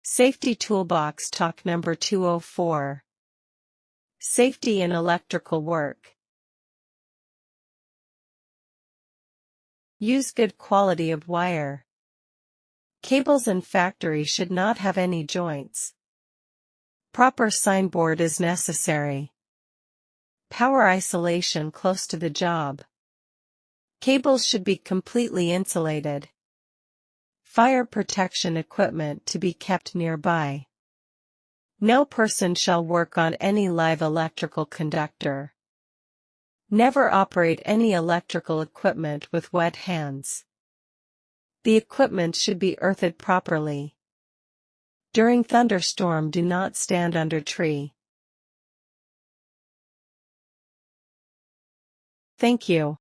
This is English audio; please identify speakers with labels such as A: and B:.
A: Safety Toolbox Talk number 204. Safety in electrical work. Use good quality of wire. Cables in factory should not have any joints. Proper signboard is necessary. Power isolation close to the job. Cables should be completely insulated. Fire protection equipment to be kept nearby. No person shall work on any live electrical conductor. Never operate any electrical equipment with wet hands. The equipment should be earthed properly. During thunderstorm, do not stand under tree. Thank you.